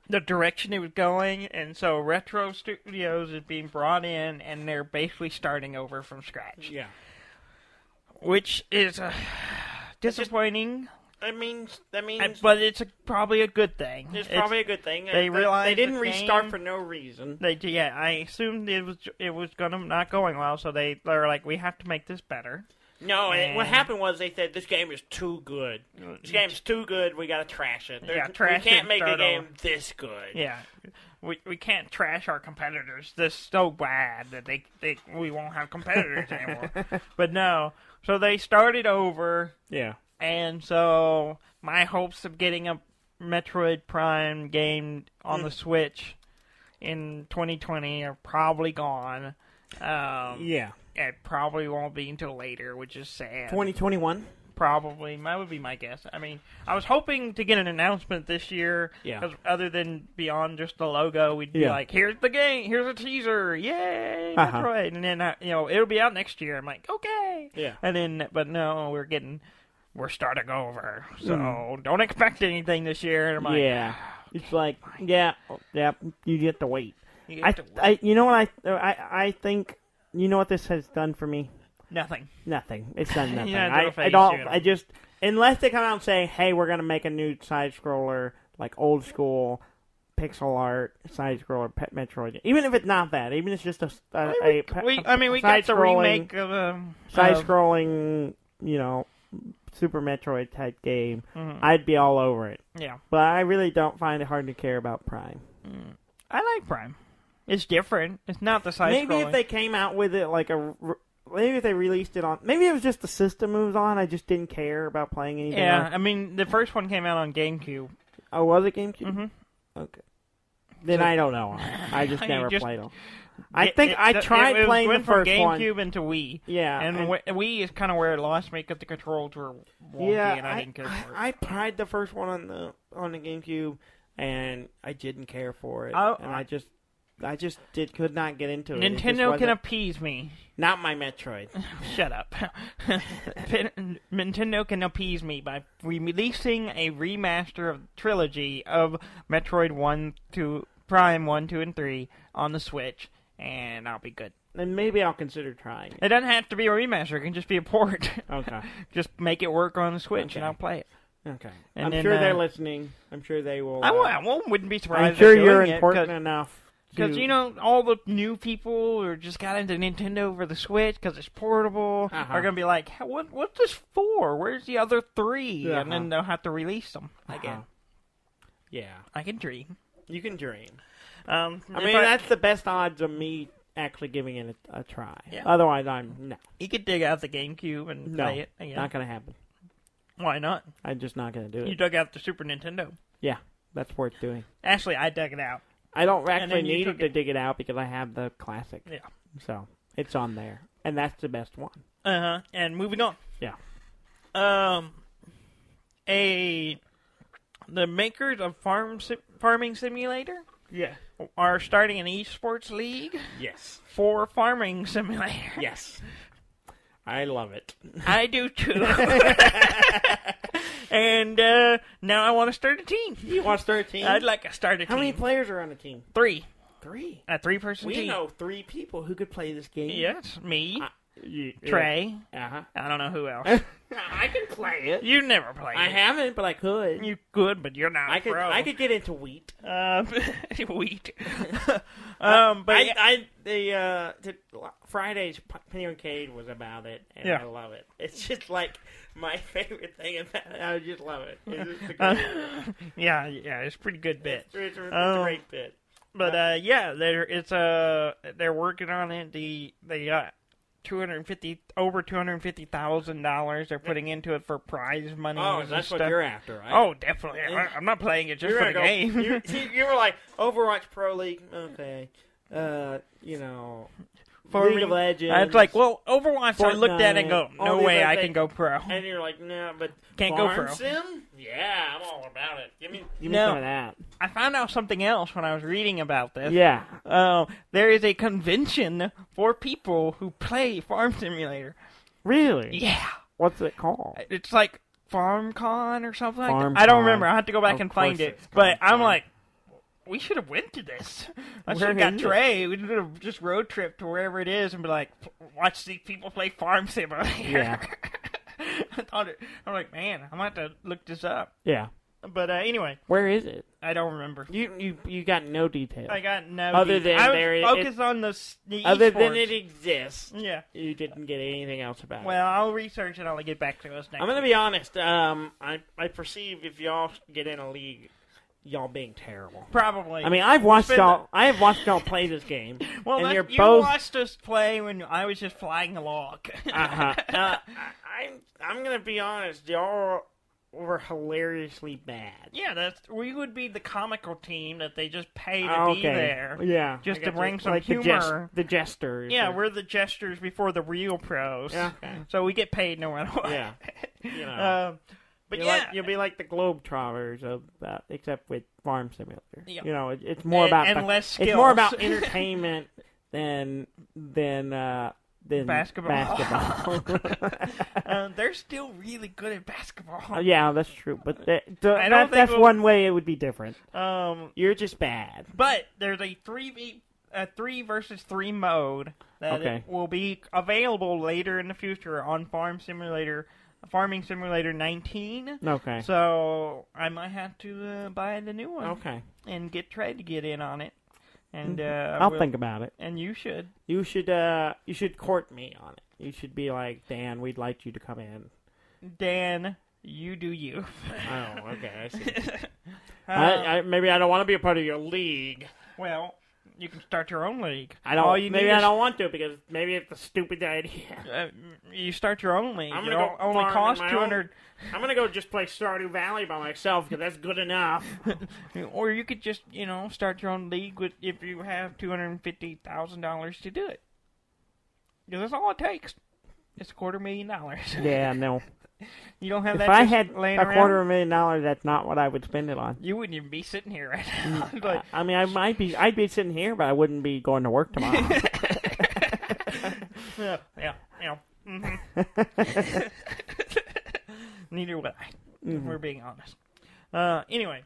The direction it was going, and so Retro Studios is being brought in, and they're basically starting over from scratch.
Yeah.
Which is disappointing.
That means,
but it's probably a good thing.
It's probably a good thing.
They realized
they didn't restart for no reason.
I assumed it was not going well, so they're like, we have to make this better.
No, what happened was they said, this game is too good. This game's too good, we gotta trash it. We can't make a game this good.
Yeah. We can't trash our competitors. This is so bad that we won't have competitors anymore. But no. So they started over.
Yeah.
And so my hopes of getting a Metroid Prime game on the Switch in 2020 are probably gone.
Yeah.
It probably won't be until later, which is sad.
2021?
Probably. That would be my guess. I mean, I was hoping to get an announcement this year.
Yeah.
'Cause other than beyond just the logo, we'd be like, here's the game, here's a teaser, yay, Metroid. And then, it'll be out next year. I'm like, okay.
Yeah.
And then, but no, we're starting over. So don't expect anything this year. And I'm like,
yeah. It's like, yeah, you get to wait. You know what I think, you know what this has done for me?
Nothing.
It's done nothing.
I
just, unless they come out and say, hey, we're going to make a new side-scroller, like old school, pixel art, side-scroller, Pet Metroid. Even if it's not that, even if it's just we
got the remake of
side-scrolling, Super Metroid type game, I'd be all over it.
Yeah.
But I really don't find it hard to care about Prime.
I like Prime. It's different. It's not the side-scrolling.
Maybe if they came out with it maybe if they released it on... Maybe it was just the system it was on. I just didn't care about playing anything else.
I mean, the first one came out on GameCube.
Oh, was it GameCube?
Mm-hmm.
Okay. Then I don't know. I just never played them. I think I tried playing the first
one.
one.
From GameCube into Wii.
Yeah.
And Wii is kind of where it lost me because the controls were wonky and I didn't care for it.
I tried the first one on the GameCube, and I didn't care for it. And I just could not get into it.
Nintendo can appease me.
Not my Metroid.
Shut up. Nintendo can appease me by releasing a remaster of the trilogy of Metroid 1, 2, Prime 1, 2, and 3 on the Switch, and I'll be good.
Then maybe I'll consider trying it.
It doesn't have to be a remaster. It can just be a port.
Okay.
Just make it work on the Switch, and I'll play it.
Okay.
And
I'm sure they're listening. I'm sure they will.
I wouldn't be surprised.
I'm sure you're important enough.
Because, all the new people who just got into Nintendo for the Switch because it's portable are going to be like, what's this for? Where's the other 3? And then they'll have to release them again.
Yeah.
I can dream.
You can dream. That's the best odds of me actually giving it a try. Yeah. Otherwise, no.
You could dig out the GameCube and play it again.
Not going to happen.
Why not?
I'm just not going to do it.
You dug out the Super Nintendo.
Yeah, that's worth doing.
Actually, I dug it out.
I don't actually need to dig it out because I have the classic.
Yeah.
So, it's on there. And that's the best one.
And moving on.
Yeah.
The makers of Farming Simulator are starting an esports league.
Yes.
For Farming Simulator.
Yes. I love it.
I do too. And now I want to start a team.
You want to start a team?
I'd like to start a team.
How many players are on a team?
3.
3?
A 3-person team.
We know 3 people who could play this game.
Yes, me, Trey.
I
don't know who else.
I can play it.
You never played it.
I haven't, but I could.
You could, but you're not pro.
I could get into wheat.
Wheat.
Friday's Penny Arcade was about it, and I love it. It's just like my favorite thing about it. I just love it. It's just a great
it's a pretty good bit.
It's a great bit.
But they're working on it. They got over $250,000 they're putting into it for prize money.
Oh, that's what you're after, right?
Oh, definitely. I'm not playing it just for the game.
You were like Overwatch Pro League, okay.
for
League of Legends.
It's like, well, Overwatch,
Fortnite,
I looked at it and go, no way I can go pro.
And you're like, no, but
can't go pro.
Sim? Yeah, I'm all about it. Give me some of that.
I found out something else when I was reading about this.
Yeah.
There is a convention for people who play Farm Simulator.
Really?
Yeah.
What's it called?
It's like FarmCon or something like
FarmCon.
that. I don't remember. I have to go back and find it. But I'm like, we should have went to this. I should have got Trey. We should have just road trip to wherever it is and be like, watch these people play Farm Simulator.
Yeah.
I'm like, man, I'm going to have to look this up.
Yeah.
But anyway.
Where is it?
I don't remember.
You got no details.
I got no
other
details.
than
I was focused on the
other
esports.
than it exists.
Yeah.
You didn't get anything else about it.
Well, I'll research it. I'll get back to us next.
I'm going to be honest. I perceive if y'all get in a league, y'all being terrible.
Probably.
I mean, I've watched y'all play this game.
Well,
and
you
both
watched us play when I was just flying a log.
I'm going to be honest. Y'all were hilariously bad.
Yeah, we would be the comical team that they just pay to be there.
Yeah.
Just to bring some
like
humor.
The jesters.
Yeah, we're the jesters before the real pros.
Yeah. Okay.
So we get paid no matter what.
Yeah. You know.
But
you'll be like the Globetrotters of except with Farm Simulator.
Yeah.
You know, it's more about
less skills.
It's more about entertainment than
basketball. They're still really good at basketball.
Yeah, that's true. But that's one way it would be different. You're just bad.
But there's a 3 versus 3 mode that will be available later in the future on Farming Simulator 19.
Okay.
So I might have to buy the new one.
Okay.
And get Trey to get in on it. And
I'll think about it.
And you should.
You should court me on it. You should be like, Dan, we'd like you to come in.
Dan, you do you.
Oh, okay. I see. Maybe I don't want to be a part of your league.
Well, you can start your own league.
I don't want to because maybe it's a stupid idea.
You start your own league.
I'm gonna go
only cost 200.
I'm gonna go just play Stardew Valley by myself because that's good enough.
Or you could just start your own league if you have $250,000 to do it. Because that's all it takes. It's $250,000.
Yeah, no.
You don't have
if
that.
If I had
laying
a
around?
$250,000, that's not what I would spend it on.
You wouldn't even be sitting here right now.
Like, I mean, I'd be sitting here, but I wouldn't be going to work tomorrow.
Yeah. Mm-hmm. Neither would I, if we're being honest. Anyway,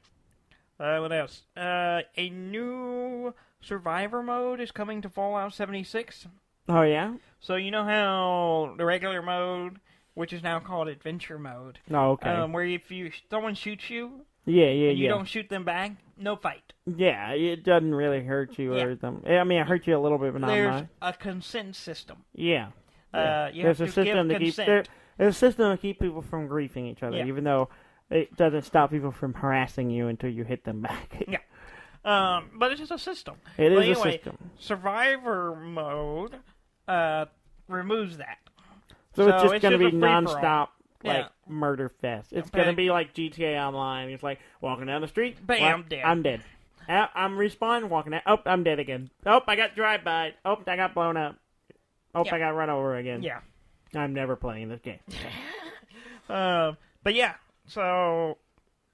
what else? A new Survivor mode is coming to Fallout 76.
Oh, yeah?
So you know how the regular mode, which is now called Adventure mode.
Oh, okay.
Where if someone shoots you,
and
you don't shoot them back, no fight.
Yeah, it doesn't really hurt you or them. I mean, it hurts you a little bit, but not much.
There's a consent system.
Yeah.
There's a system to
keep. There's a system to keep people from griefing each other, even though it doesn't stop people from harassing you until you hit them back.
Yeah. But it's just a system.
Anyway, a system.
Survivor mode removes that.
So it's just going to be nonstop, murder fest. It's going to be like GTA Online. It's like walking down the street.
Bam, dead.
I'm dead. I'm respawned, walking out. Oh, I'm dead again. Oh, I got drive-by. Oh, I got blown up. Oh, I got run over again.
Yeah.
I'm never playing this game.
But yeah, so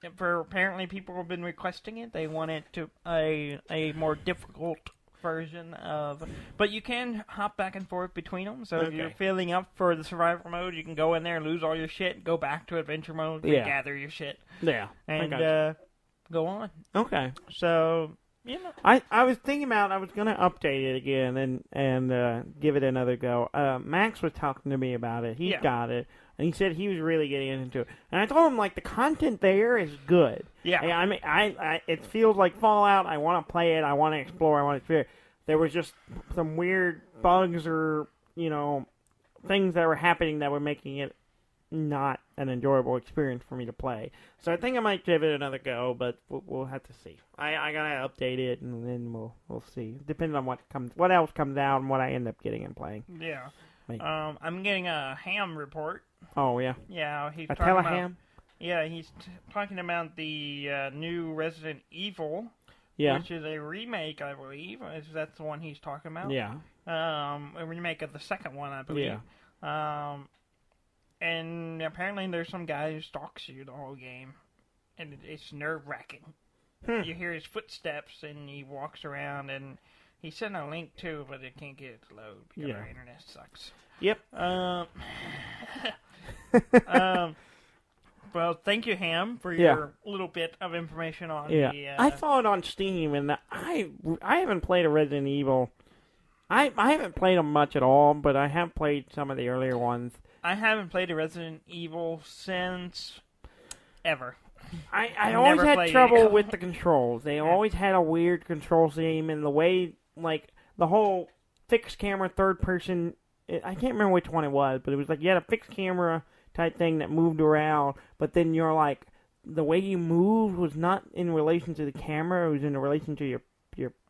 apparently people have been requesting it. They want it to a more difficult version of, but you can hop back and forth between them. So if you're feeling up for the survivor mode, you can go in there and lose all your shit, go back to adventure mode, gather your shit, and go on.
Okay.
So
I was thinking about I was going to update it again and give it another go. Max was talking to me about it. He got it. And he said he was really getting into it. And I told him, the content there is good.
Yeah.
I mean, it feels like Fallout. I want to play it. I want to explore. I want to experience. There was just some weird bugs or, things that were happening that were making it not an enjoyable experience for me to play. So I think I might give it another go, but we'll have to see. I got to update it, and then we'll see. Depending on what else comes out and what I end up getting and playing.
Yeah. I'm getting a ham report.
Oh, yeah.
Yeah, he's
a
talking
teleham?
Yeah, he's talking about the new Resident Evil which is a remake, I believe. That's the one he's talking about.
Yeah.
A remake of the second one, I believe.
Yeah.
And apparently there's some guy who stalks you the whole game, and it's nerve-wracking. You hear his footsteps, and he walks around, and he sent a link too, but it can't get it to load because our internet sucks.
Yep.
Well, thank you, Ham, for your little bit of information on the...
I saw it on Steam, and I haven't played a Resident Evil. I haven't played them much at all, but I have played some of the earlier ones.
I haven't played a Resident Evil since ever.
I always had trouble with the controls. They always had a weird control scheme, and the way, like, the whole fixed camera third person... I can't remember which one it was, but it was like you had a fixed camera type thing that moved around, but then you're like, the way you moved was not in relation to the camera, it was in relation to your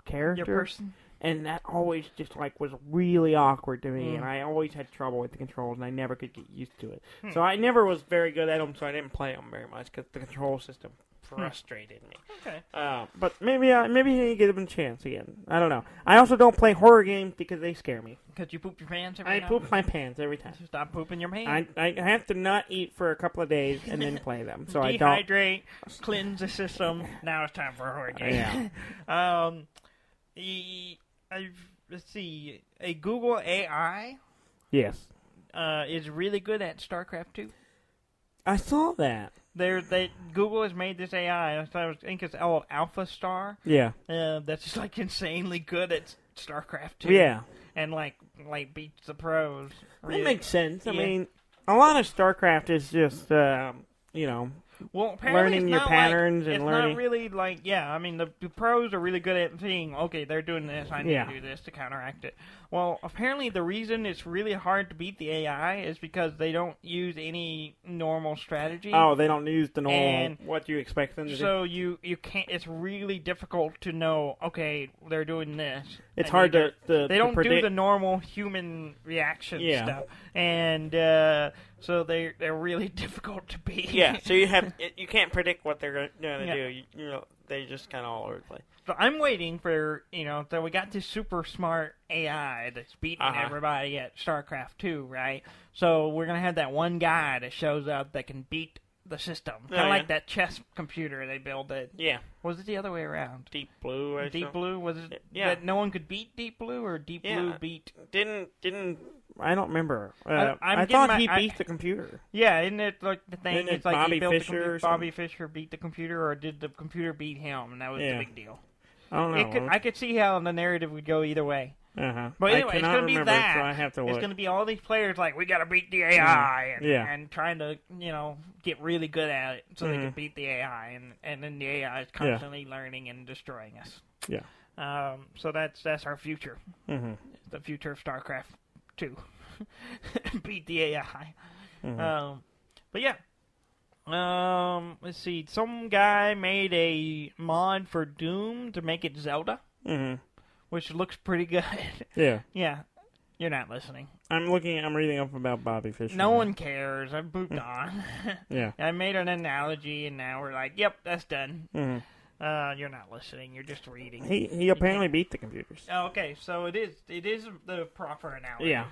character.
Your person.
And that always just like was really awkward to me, and I always had trouble with the controls, and I never could get used to it. So I never was very good at them, so I didn't play them very much, because the control system frustrated me.
Okay.
But maybe you need to give them a chance again. I don't know. I also don't play horror games because they scare me.
Because you poop your pants every time?
I poop my pants every time.
Stop pooping your pants.
I have to not eat for a couple of days and then play them. So
Dehydrate, cleanse the system. Now it's time for a horror game. Let's see. A Google AI.
Yes.
Is really good at Starcraft 2.
I saw that.
Google has made this AI. I think it's called Alpha Star.
Yeah.
That's just like insanely good at StarCraft 2.
Yeah.
And like beats the pros.
That makes sense. I mean, a lot of StarCraft is just learning your patterns and learning.
It's not really like, I mean, the pros are really good at seeing, okay, they're doing this, I need to do this to counteract it. Well, apparently the reason it's really hard to beat the AI is because they don't use any normal strategy.
Oh, they don't use the normal, what you expect them to do.
So you can't, it's really difficult to know, okay, they're doing this.
It's hard to
They don't
predict.
do the normal human reaction stuff. And so they're really difficult to beat.
Yeah, so you can't predict what they're going to do. You know, they just kind of all over the place.
So I'm waiting for, so we got this super smart AI that's beating everybody at StarCraft 2, right? So we're going to have that one guy that shows up that can beat the system. Kind of like that chess computer they built. Was it the other way around?
Deep Blue.
Deep Blue? Was it that no one could beat Deep Blue, or Deep Blue beat...
Didn't... I don't remember.
I
thought he beat the computer.
Yeah, isn't it like the thing? It's like
Bobby Fischer.
Bobby Fischer beat the computer, or did the computer beat him? And that was the big deal.
I don't know.
I could see how the narrative would go either way.
But
anyway, it's going to be that.
So I have to look.
It's going to be all these players like, we got to beat the AI, and trying to get really good at it so they can beat the AI, and then the AI is constantly learning and destroying us.
Yeah.
So that's our future. The future of StarCraft 2. Beat the AI. But yeah. Let's see. Some guy made a mod for Doom to make it Zelda, which looks pretty good. Yeah. You're not listening.
I'm reading up about Bobby Fischer.
No one cares. I moved on. I made an analogy, and now we're like, yep, that's done. You're not listening. You're just reading.
He apparently beat the computers.
Okay, so it is the proper analogy.
Yeah.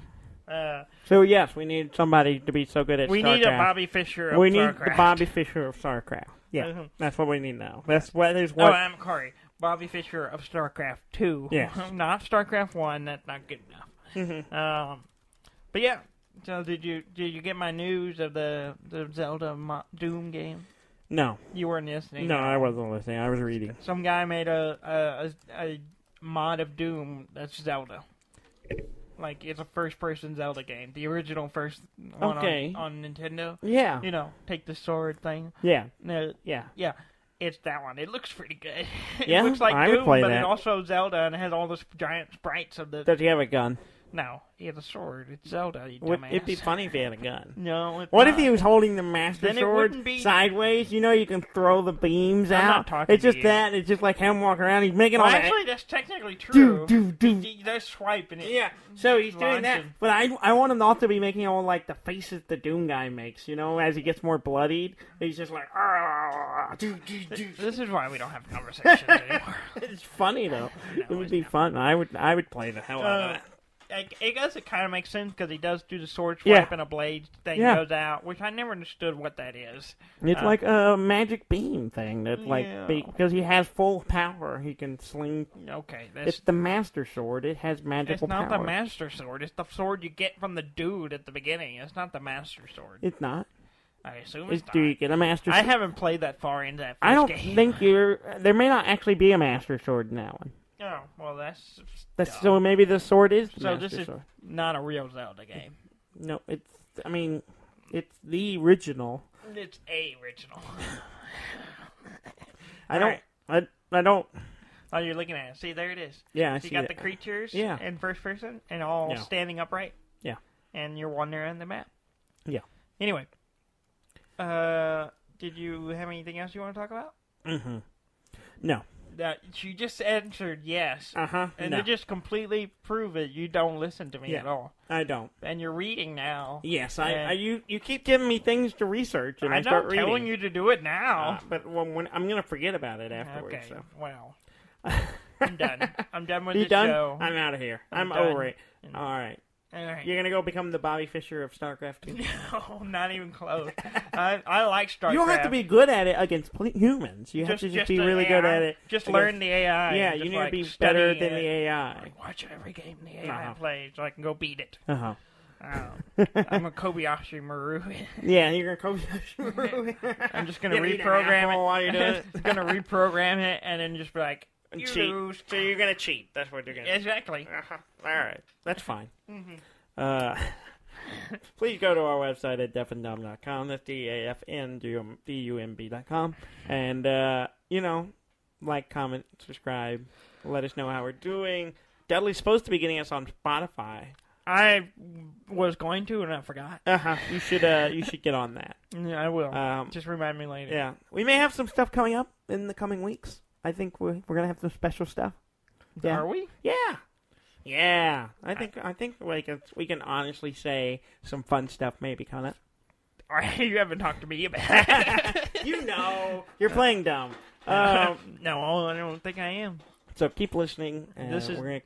So yes, we need somebody to be so good at StarCraft.
We need a Bobby Fischer of StarCraft.
We need the Bobby Fischer of StarCraft. Yeah, that's what we need now. That's what is what.
Oh, I'm sorry. Bobby Fischer of StarCraft 2.
Yeah.
Not StarCraft 1. That's not good enough. But yeah. So did you get my news of the Zelda Doom game?
No.
You weren't listening.
No, I wasn't listening. I was reading.
Some guy made a mod of Doom that's Zelda. Like, it's a first-person Zelda game. The original first one on Nintendo.
Yeah.
Take the sword thing.
Yeah.
No, yeah. It's that one. It looks pretty good. It
Yeah,
looks like
I
Doom,
would play
but
that.
it also Zelda, and it has all those giant sprites of the...
Does he have a gun?
No, he had a sword. It's Zelda, you dumbass.
It'd be funny if he had a gun.
No, it's
What
not.
if he was holding the Master Sword sideways? You know, you can throw the beams out.
I'm not talking
It's just
to you.
that. It's just like him walking around. He's making all that.
Actually, that's technically true. He does swipe and it.
Yeah, so he's doing that. But I want him also to be making all like the faces the Doom guy makes. You know, as he gets more bloodied, he's just like.
This is why we don't have conversations anymore.
It's funny though. It would be fun. I would play the hell out of that.
I guess it kind of makes sense because he does do the sword swipe and a blade thing goes out, which I never understood what that is.
It's like a magic beam thing that, because he has full power, he can sling.
Okay,
it's the Master Sword. It has magical power.
It's not the Master Sword. It's the sword you get from the dude at the beginning. It's not the Master Sword.
It's not.
I assume it's not.
Do you get a Master Sword?
I haven't played that far into that
I don't
game.
think there may not actually be a Master Sword in that one.
Oh, well, that's
so maybe the sword is the Master
this is
Sword.
Not a real Zelda game.
No, it's the original.
It's a original.
I don't.
Oh, you're looking at it. See, there it is.
Yeah,
I see. You got the creatures in first person and all standing upright.
Yeah.
And you're wandering the map.
Yeah.
Anyway, did you have anything else you want to talk about?
Mm-hmm. No.
You just answered yes. And you just completely prove it. You don't listen to me at all.
I don't.
And you're reading now.
Yes, you keep giving me things to research, and I start reading.
I'm telling you to do it now.
But when I'm going to forget about it afterwards.
Okay,
so.
Well, I'm done. I'm done with
this
show.
I'm out of here. I'm over it. All right. You're going to go become the Bobby Fischer of Starcraft 2?
No, not even close. I like Starcraft.
You don't have to be good at it against humans. You have to just be really good at it.
Just learn the AI.
Yeah, you need to be better than the AI.
Like, watch every game the AI plays so I can go beat it.
Uh-huh.
I'm a Kobayashi Maru.
Yeah, you're going to Kobayashi Maru.
I'm just going to reprogram it
while you're doing it.
I'm going to reprogram it and then just be like,
and cheat. So you're going to cheat. That's what you're going to do.
Exactly.
All right. That's fine. Please go to our website at deafandumb.com. That's DAFNDUMB.com. And, like, comment, subscribe. Let us know how we're doing. Dudley's supposed to be getting us on Spotify.
I was going to, and I forgot.
You should get on that.
Yeah, I will. Just remind me later.
Yeah. We may have some stuff coming up in the coming weeks. I think we're going to have some special stuff. Yeah.
Are we?
Yeah. Yeah. I think we can honestly say some fun stuff may be coming up.
You haven't talked to me about it.
You're playing dumb.
No, I don't think I am.
So keep listening. We're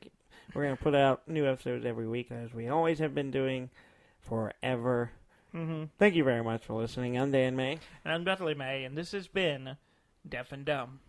gonna put out new episodes every week, as we always have been doing forever.
Mm-hmm.
Thank you very much for listening. I'm Dan May.
And I'm Dudley May, and this has been Deaf and Dumb.